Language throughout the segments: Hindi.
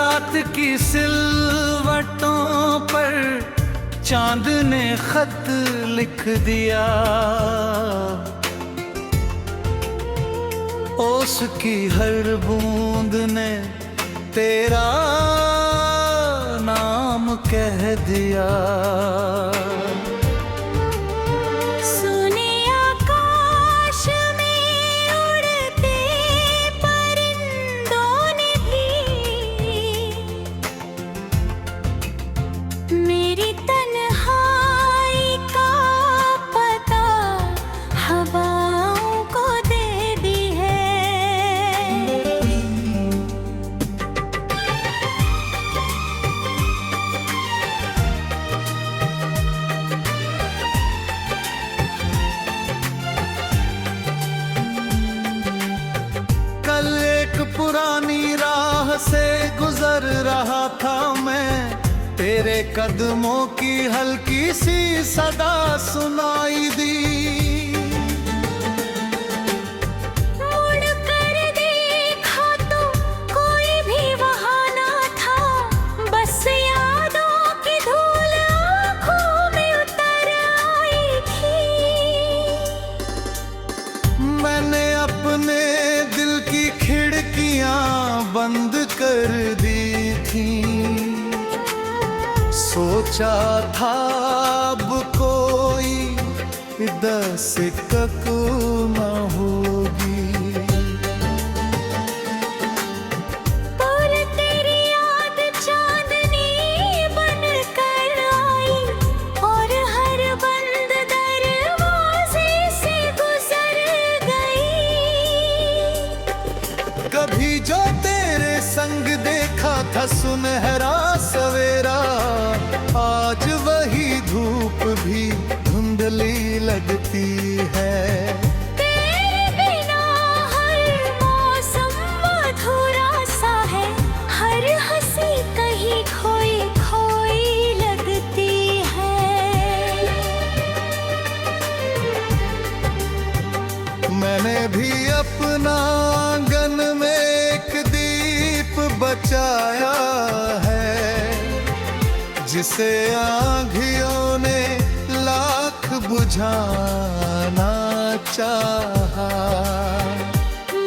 रात की सिलवटों पर चांद ने खत लिख दिया, ओस की हर बूंद ने तेरा नाम कह दिया। पुरानी राह से गुजर रहा था मैं, तेरे कदमों की हल्की सी सदा सुनाई दी। मुड़ कर देखा तो कोई भी वहाँ ना था, बस यादों की धूल आँखों में उतर आई थी। मैंने अपने दिल की खिड़कियां बंद कर दी थी, सोचा था अब कोई दस्तक न होगी, पर तेरी याद चांदनी बन कर आई और हर बंद दरवाजे से गुजर गई। कभी जो तेरे संग देखा था सुनहरा सवेरा, आज वही धूप भी धुंधली लगती है। तेरे बिना हर मौसम अधूरा सा है, हर हंसी कहीं खोई खोई लगती है। मैंने भी अपना आंगन में एक दीप बचाया है, जिसे आँधियों ने लाख बुझाना चाहा,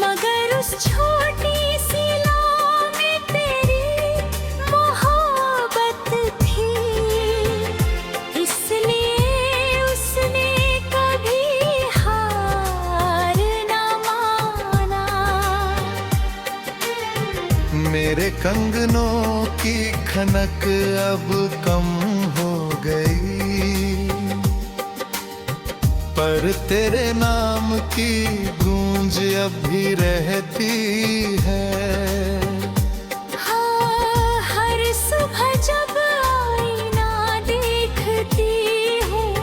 मगर उस छोटी सी लौ में तेरी मोहब्बत थी, इसलिए उसने कभी हार ना माना। मेरे कंगनों की खनक अब कम हो गई, पर तेरे नाम की गूंज अब भी रहती है। हाँ, हर सुबह जब आईना देखती हूँ,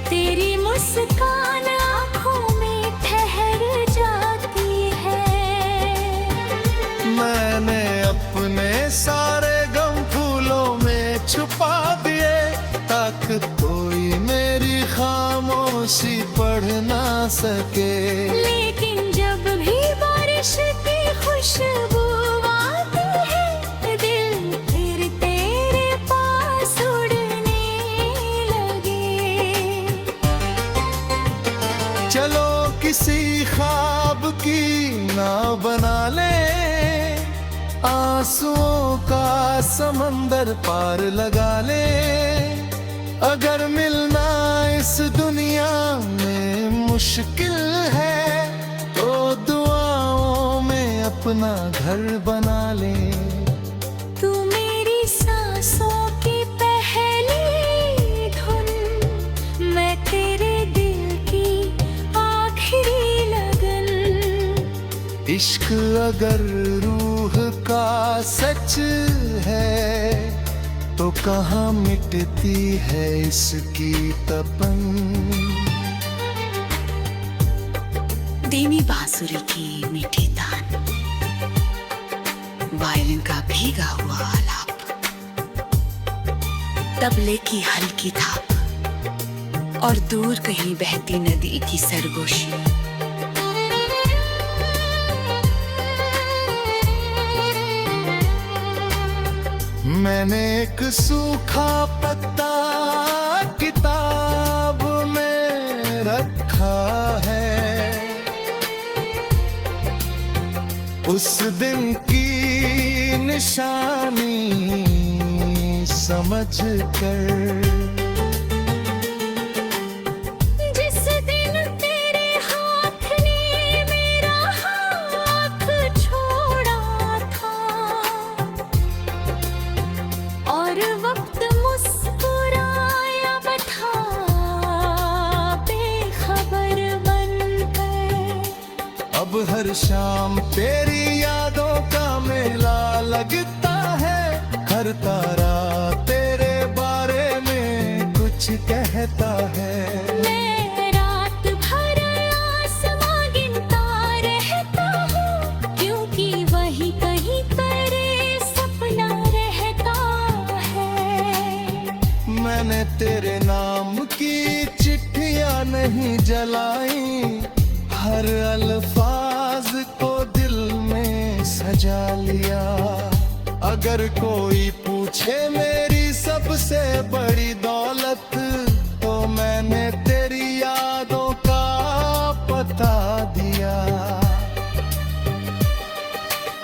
तेरी मुस्कान आँखों में ठहर जाती है। मैंने अपने सारे गम फूलों में छुपा दिए, ताकि कोई मेरी खामोशी पढ़ ना सके। लेकिन जब भी बारिश की खुशबू आती है, दिल फिर तेरे पास उड़ने लगे। चलो किसी ख्वाब की नाव बना ले, आंसुओं का समंदर पार लगा ले। अगर मिलना इस दुनिया में मुश्किल है, तो दुआओं में अपना घर बना ले। तू मेरी सांसों की पहली धुन, मैं तेरे दिल की आखिरी लगन। इश्क अगर रूह का सच है, तो कहाँ मिटती है इसकी तपन। धीमी बांसुरी की मीठी तान, वायलिन का भीगा हुआ आलाप, तबले की हल्की थाप और दूर कहीं बहती नदी की सरगोशी। मैंने एक सूखा पत्ता किताब में रखा है, उस दिन की निशानी समझ कर। जिस दिन तेरे हाथ ने मेरा हाथ छोड़ा था और वक्त मुस्कुराया था बेखबर बनकर। अब हर शाम तेरी यादों का मेला लगता है, हर तारा तेरे बारे में कुछ कहता है। मैं रात भर आसमां गिनता रहता हूँ, क्योंकि वही कहीं पर सपना रहता है। मैंने तेरे नाम की चिट्ठियां नहीं जलाई, हर अल्फाज को दिल में सजा लिया। अगर कोई पूछे मेरी सबसे बड़ी दौलत, तो मैंने तेरी यादों का पता दिया।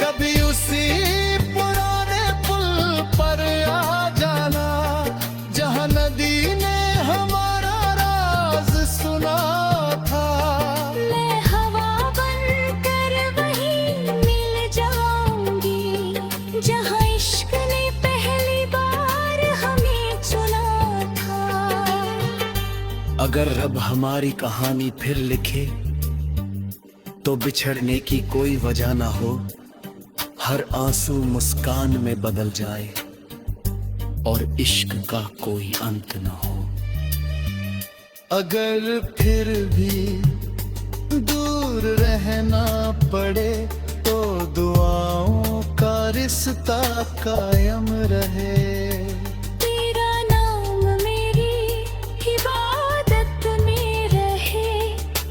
कभी उसी पुराने पुल पर आ जाना, जहाँ नदी ने हमारा राज सुना था। मैं हवा बनकर वहीं मिल जाऊंगी, जहाँ इश्क ने पहली बार हमें चुना था। अगर रब हमारी कहानी फिर लिखे तो बिछड़ने की कोई वजह ना हो, हर आंसू मुस्कान में बदल जाए और इश्क का कोई अंत ना हो। अगर फिर भी दूर रहना पड़े तो दुआओं का रिश्ता कायम रहे। तेरा नाम मेरी इबादत में रहे,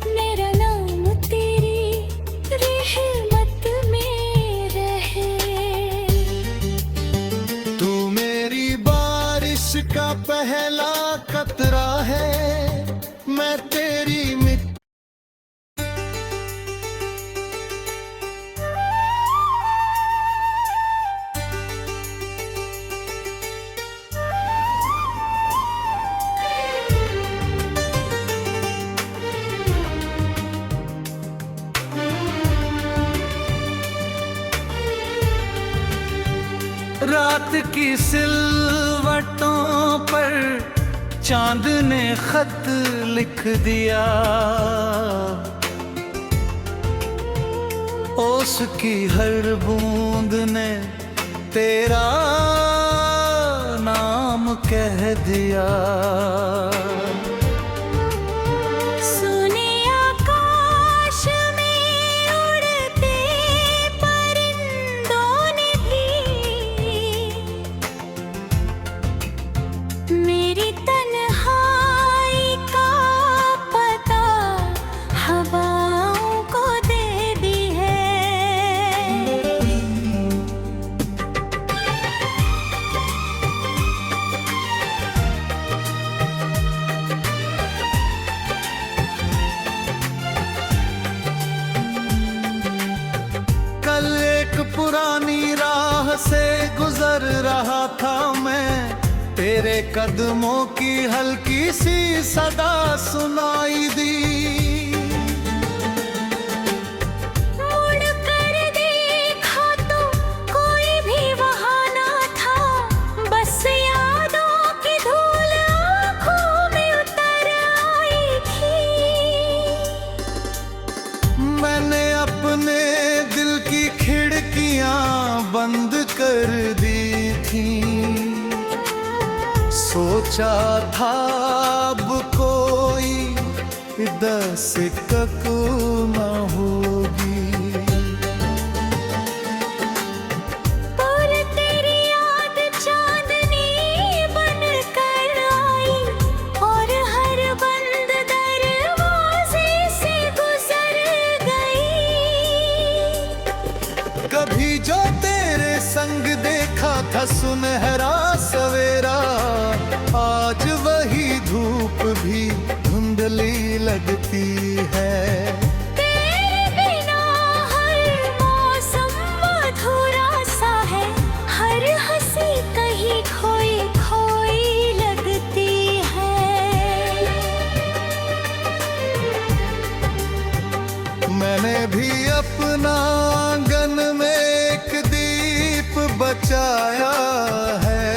मेरा नाम तेरी रहमत में रहे। तू मेरी बारिश का पहला कतरा है, मैं तेरी मिट्टी। रात की सिलवटों पर चांद ने खत लिख दिया, ओस की हर बूंद ने तेरा नाम कह दिया। सुने आकाश में उड़ते परिंदों ने भी मेरी तन्हाई का पता हवाओं को दे दी है। कल एक पुरानी राह से गुजर रहा था मैं, तेरे कदमों की हल्की सी सदा सुनाई दी। मुड़ कर देखा तो कोई भी वहाँ ना था, बस यादों की धूल आँखों में उतर आई थी। मैंने अपने दिल की खिड़कियां बंद कर दी थी, सोचा था अब कोई दस्तक न होगी। और तेरी याद चांदनी बन कर आई, और हर बंद दरवाजे से गुजर गई। कभी जो तेरे संग देखा था सुनहरा लगती है। तेरे बिना हर मौसम अधूरा सा है, हर हंसी कहीं खोई खोई लगती है। मैंने भी अपना आंगन में एक दीप बचाया है,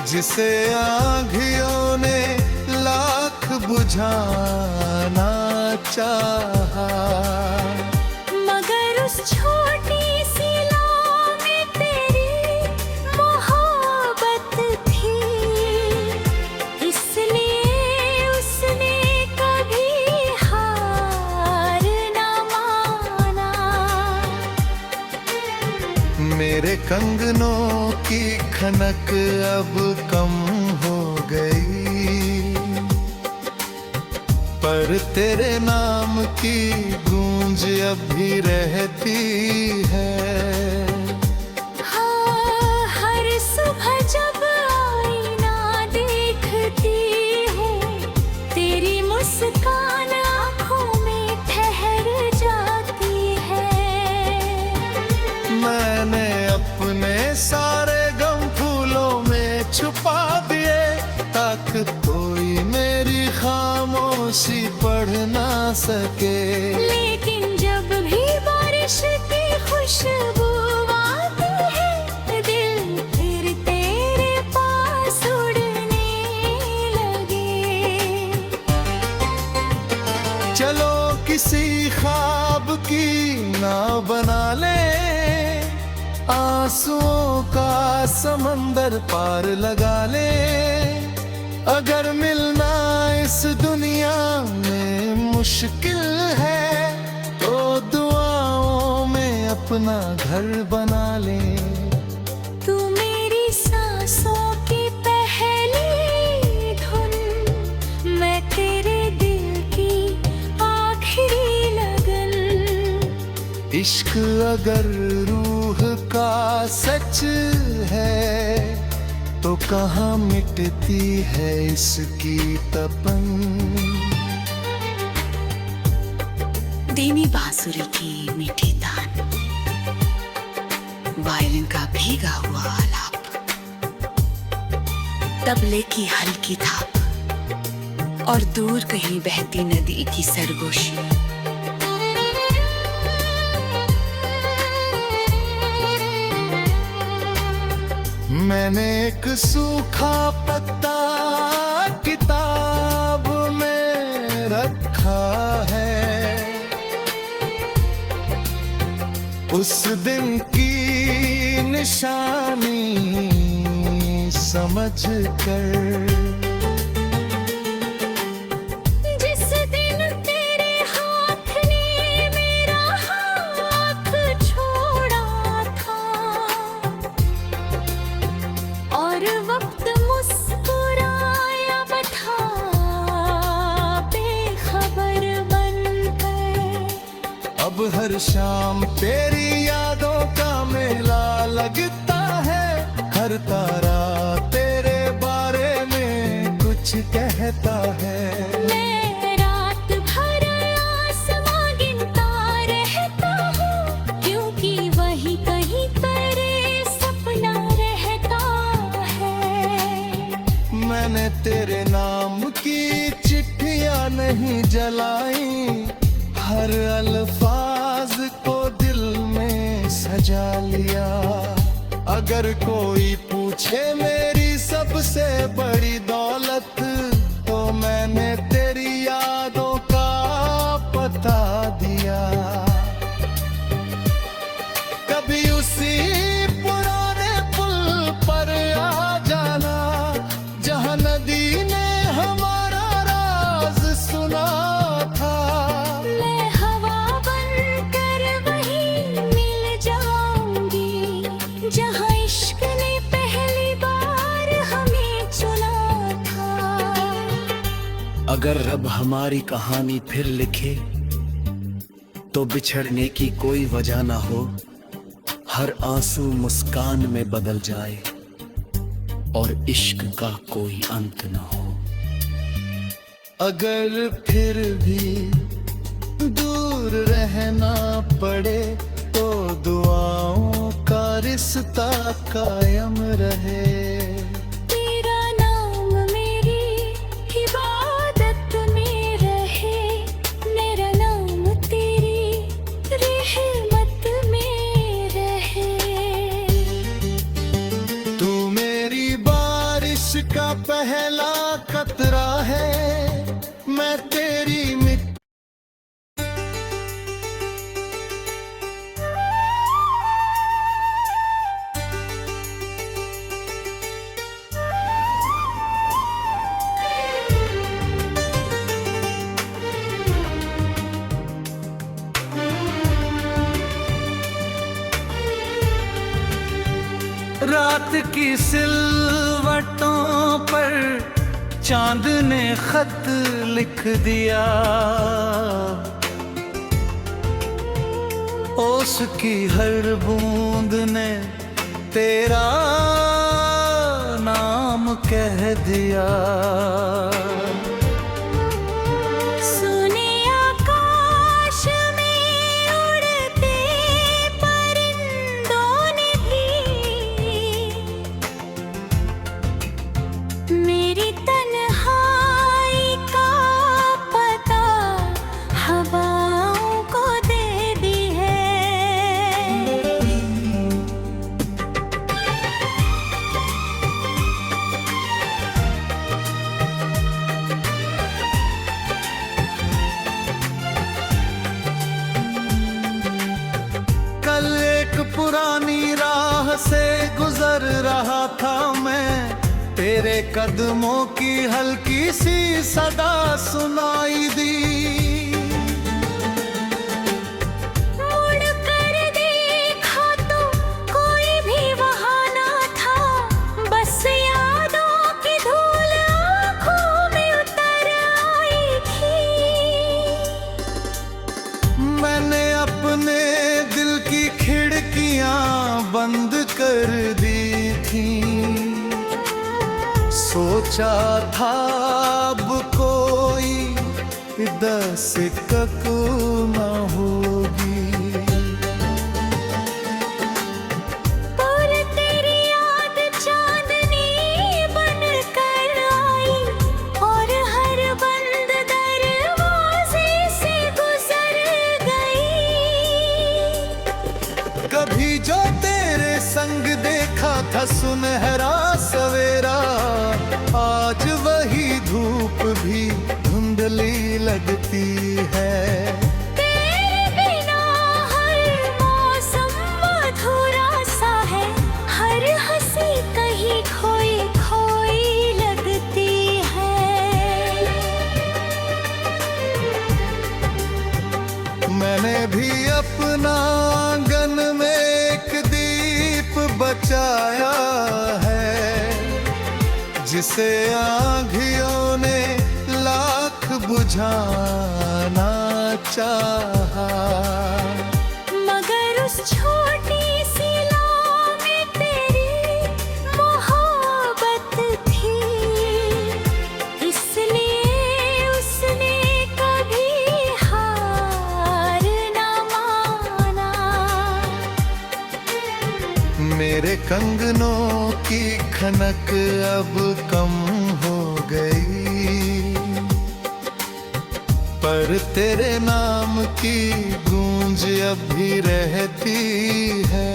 जिसे आँधियों ने लाख बुझाना चाहा। मगर उस छोटी सी लौ में तेरी मोहब्बत थी, इसलिए उसने कभी हार ना माना। मेरे कंगनों की खनक अब कम हो गई, पर तेरे नाम की गूंज अब भी रहती है। हाँ, हर सुबह जब आईना देखती हूँ, तेरी मुस्कान आँखों में ठहर जाती है। मैंने अपने सारे गम फूलों में छुपा दिए, ताकि कोई मेरी खामोशी पढ़ ना सके। लेकिन जब भी बारिश की खुशबू आती है, दिल फिर तेरे पास उड़ने लगे। चलो किसी ख्वाब की नाव बना ले, आंसुओं का समंदर पार लगा ले। अगर मिलना इस दुनिया में मुश्किल है, तो दुआओं में अपना घर बना ले। तू मेरी सांसों की पहली धुन, मैं तेरे दिल की आखिरी लगन। इश्क अगर रूह का सच है, तो कहाँ मिटती है इसकी तपन। धीमी बांसुरी की मीठी तान, वायलिन का भीगा हुआ आलाप, तबले की हल्की थाप और दूर कहीं बहती नदी की सरगोशी। मैंने एक सूखा पत्ता किताब में रखा है, उस दिन की निशानी समझ कर। जिस दिन तेरे हाथ ने मेरा हाथ छोड़ा था, और वक्त मुस्कुराया था बेखबर बनकर। अब हर शाम तेरी यादों का मेला लगता है, हर तारा तेरे बारे में कुछ कहता है। मैं रात भर आसमां गिनता रहता हूँ, क्योंकि वही कहीं तेरे सपना रहता है। मैंने तेरे नाम की चिट्ठियां नहीं जलाई, हर अल्फाज को दिल में सजा लिया। अगर कोई पूछे मेरी सबसे बड़ी दौलत, तो मैंने तेरी यादों का पता दिया। कभी उसी पुराने पुल पर आ जाना, जहाँ नदी ने हमारा राज सुना था। मैं हवा बनकर वहीं मिल जाऊंगी, जहाँ इश्क ने पहली बार हमें चुना था। अगर रब हमारी कहानी फिर लिखे, तो बिछड़ने की कोई वजह ना हो, हर आंसू मुस्कान में बदल जाए और इश्क का कोई अंत ना हो। अगर फिर भी दूर रहना पड़े तो दुआओं का रिश्ता कायम रहे। तेरा नाम मेरी इबादत में रहे, मेरा नाम तेरी रहमत में रहे। तू मेरी बारिश का पहला कतरा है, मैं तेरी मिट्टी। रात की सिलवटों पर चांद ने खत लिख दिया, ओस की हर बूंद ने तेरा नाम कह दिया। सुने आकाश में उड़ते परिंदों ने भी मेरी तन्हाई का पता हवाओं को दे दी है। कल एक पुरानी राह से गुजर रहा था मैं, तेरे कदमों की हल्की सी सदा सुनाई दी। मुड़ कर देखा तो कोई भी वहाँ ना था, बस यादों की धूल आँखों में उतर आई थी। मैंने अपने दिल की खिड़कियां बंद कर दी थी, सोचा था अब कोई दस्तक न होगी। पर तेरी याद चांदनी बन कर आई और हर बंद दरवाजे से गुजर गई। कभी जो तेरे संग देखा था सुनहरा सवेरा, आज वही धूप भी धुंधली लगती है। तेरे बिना हर मौसम अधूरा सा है, हर हंसी कहीं खोई खोई लगती है। मैंने भी अपना आंगन में एक दीप बचाया है, जिसे आँधियों ने लाख बुझाना चाहा। मगर उस छोटी सी लौ में तेरी मोहब्बत थी, इसलिए उसने कभी हार ना माना। मेरे कंगनों की खनक अब कम हो गई, पर तेरे नाम की गूंज अब भी रहती है।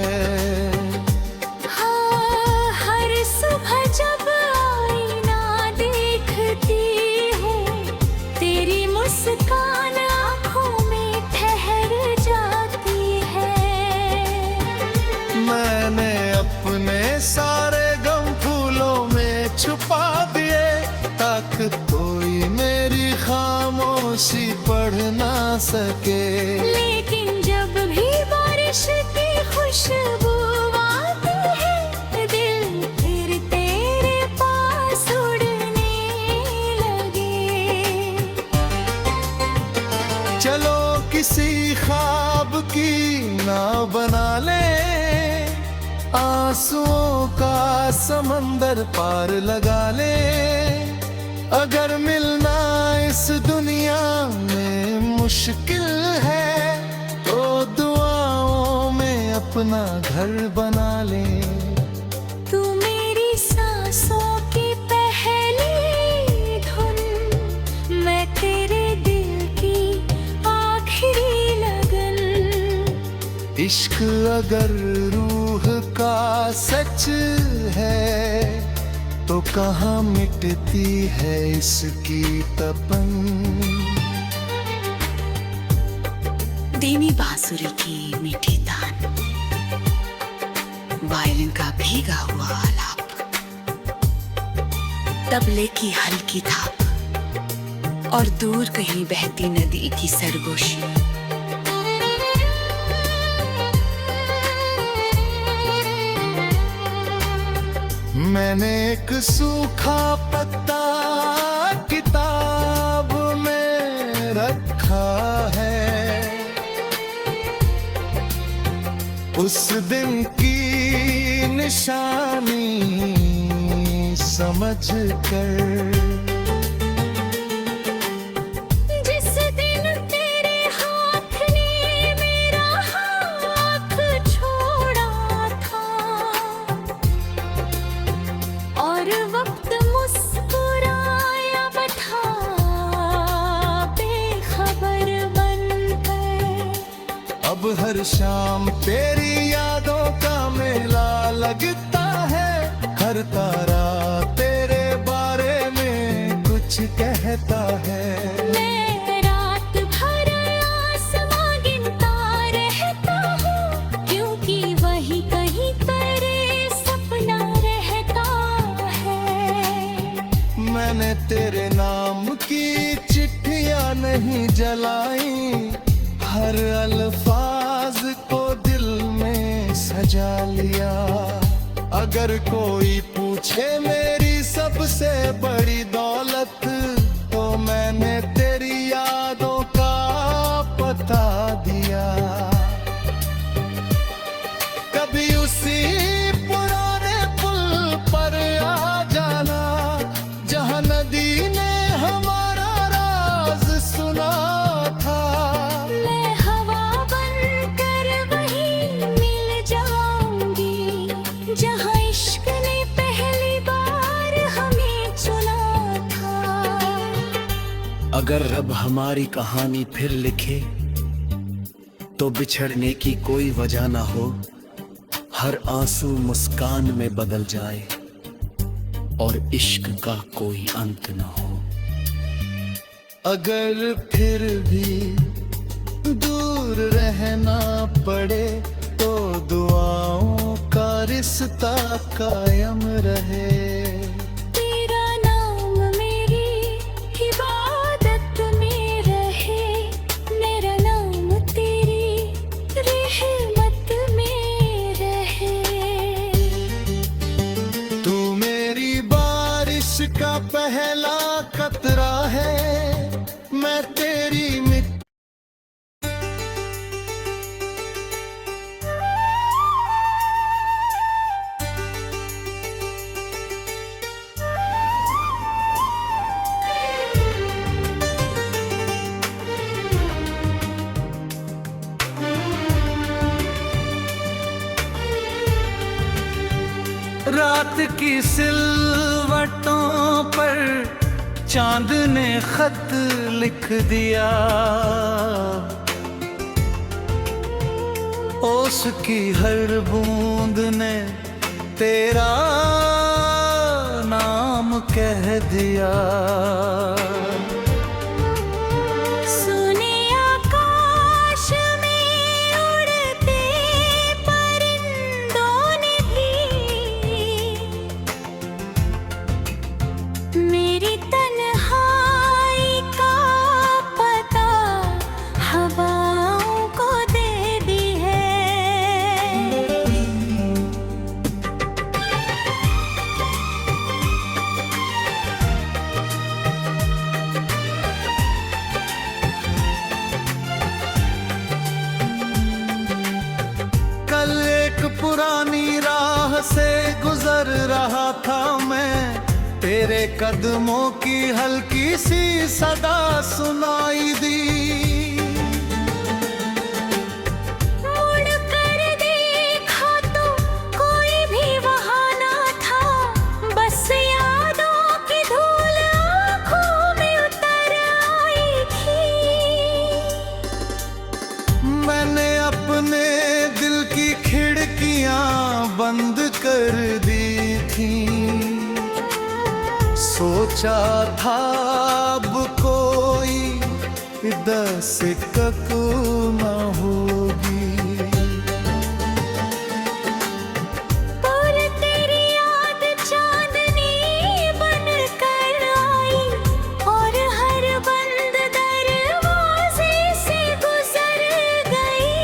हाँ, हर सुबह जब आईना देखती हूँ, तेरी मुस्कान आँखों में ठहर जाती है। मैंने अपने सारे गम फूलों में छुपा दिए, ताकि कोई मेरी खामोशी पढ़ ना सके। लेकिन जब भी बारिश की खुशबू आती है, दिल फिर तेरे पास उड़ने लगे। चलो किसी ख्वाब की नाव बना ले, आंसुओं का समंदर पार लगा ले। अगर मिलना इस दुनिया में मुश्किल है तो दुआओं में अपना घर बना ले। तू मेरी सांसों की पहली धुन, मैं तेरे दिल की आखिरी लगन। इश्क अगर रूह का सच है तो कहाँ मिटती है इसकी तपन। धीमी बांसुरी की मीठी तान, वायलिन का भीगा हुआ आलाप, तबले की हल्की थाप और दूर कहीं बहती नदी की सरगोशी। मैंने एक सूखा पत्ता किताब में रखा है, उस दिन की निशानी समझ कर। जिस दिन तेरे हाथ ने मेरा हाथ छोड़ा था और वक्त मुस्कुराया बैठा बेखबर बनकर। अब हर शाम तेरी यादों का मेला लगता है, हर तारा तेरे बारे में कुछ कहता है। मैं रात भर आसमां गिनता रहता हूँ, क्योंकि वही कहीं तेरे सपना रहता है। मैंने तेरे नाम की चिट्ठियां नहीं जलाई, हर अल्फाज को दिल में सजा लिया। अगर कोई पूछे मेरी सबसे बड़ी दौलत, तो मैंने तेरी यादों का पता दिया। कभी उसी पुराने पुल पर आ जाना जहाँ नदी ने हमारा राज सुना था। मैं हवा बनकर वहीं मिल जाऊंगी जहाँ इश्क ने पहली बार हमें चुना था। अगर रब हमारी कहानी फिर लिखे तो बिछड़ने की कोई वजह ना हो, हर आंसू मुस्कान में बदल जाए और इश्क का कोई अंत ना हो। अगर फिर भी दूर रहना पड़े तो दुआओं का रिश्ता कायम रहे। तेरा नाम मेरी इबादत में रहे, मेरा नाम तेरी रहमत में रहे। तू मेरी बारिश का पहला कतरा है, मैं तेरी मिट्टी। रात की सिलवटों पर चांद ने खत लिख दिया, ओस की हर बूंद ने तेरा नाम कह दिया। सुने आकाश में उड़ते परिंदों ने भी मेरी तन्हाई का पता हवाओं को दे दी है। कल एक पुरानी राह से गुजर रहा था मैं, तेरे कदमों की हल्की सी सदा सुनाई दी। मुड़ कर देखा तो कोई भी वहाँ ना था, बस यादों की धूल आँखों में उतर आई थी। मैंने अपने दिल की खिड़कियां बंद कर दी थी। सोचा था अब कोई दस्तक न होगी, पर तेरी याद चांदनी बन कर आई और हर बंद दरवाजे से गुजर गई।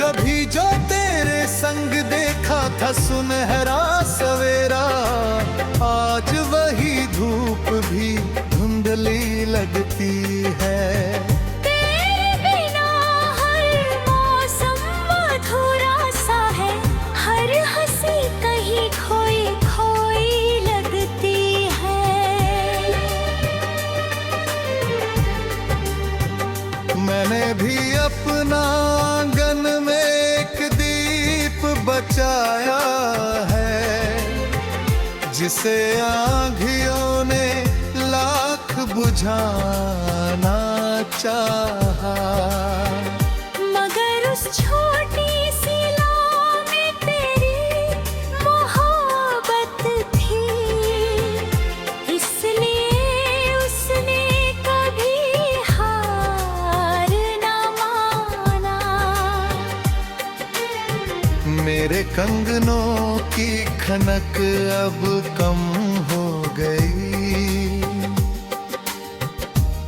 कभी जो तेरे संग देखा था सुनहरा सवेरा, आज वही धूप भी धुंधली लगती है। तेरे बिना हर मौसम अधूरा सा है, हर हंसी कहीं खोई खोई लगती है। मैंने भी अपना आंगन में एक दीप बचाया है, जिसे आँधियों ने लाख बुझाना चाहा। मगर उस छोटी सी लौ में तेरी मोहब्बत थी, इसलिए उसने कभी हार ना माना। मेरे कंगनों की खनक अब कम हो गई,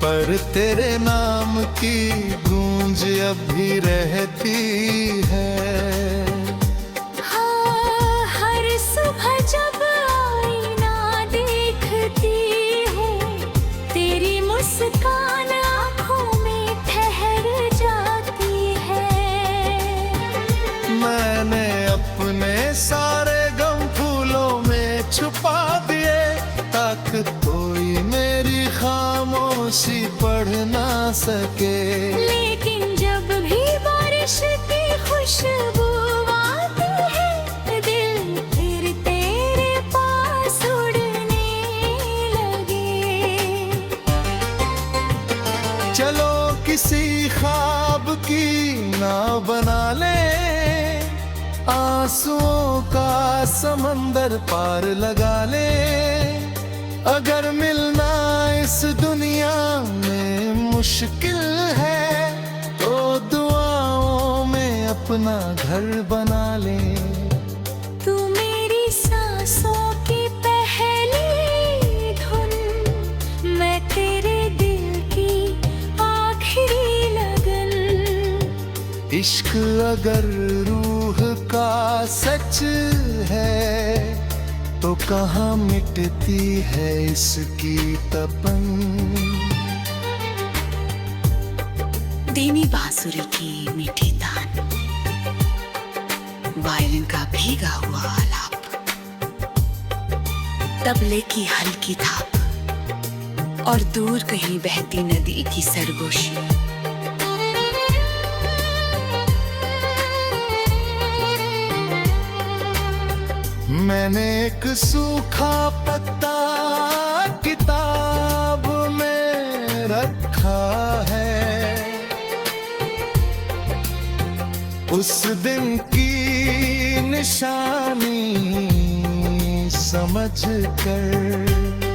पर तेरे नाम की गूंज अब भी रहती है। हाँ, हर सुबह जब आईना देखती हूँ, तेरी मुस्कान आँखों में ठहर जाती है। मैंने अपने सारे गम फूलों में छुपा दिए, ताकि कोई मेरी खामोशी पढ़ ना सके। लेकिन जब भी बारिश की खुशबू आती है, दिल फिर तेरे पास उड़ने लगे। चलो किसी ख्वाब की नाव बना ले, आंसुओं का समंदर पार लगा ले। अगर मिलना इस दुनिया में मुश्किल है, तो दुआओं में अपना घर बना ले। तू मेरी सांसों की पहली धुन, मैं तेरे दिल की आखिरी लगन। इश्क अगर रूह का सच है, तो कहाँ मिटती है इसकी तपन। धीमी बांसुरी की मीठी तान, वायलिन का भीगा हुआ आलाप, तबले की हल्की थाप और दूर कहीं बहती नदी की सरगोशी। मैंने एक सूखा पत्ता किताब में रखा है, उस दिन की निशानी समझ कर।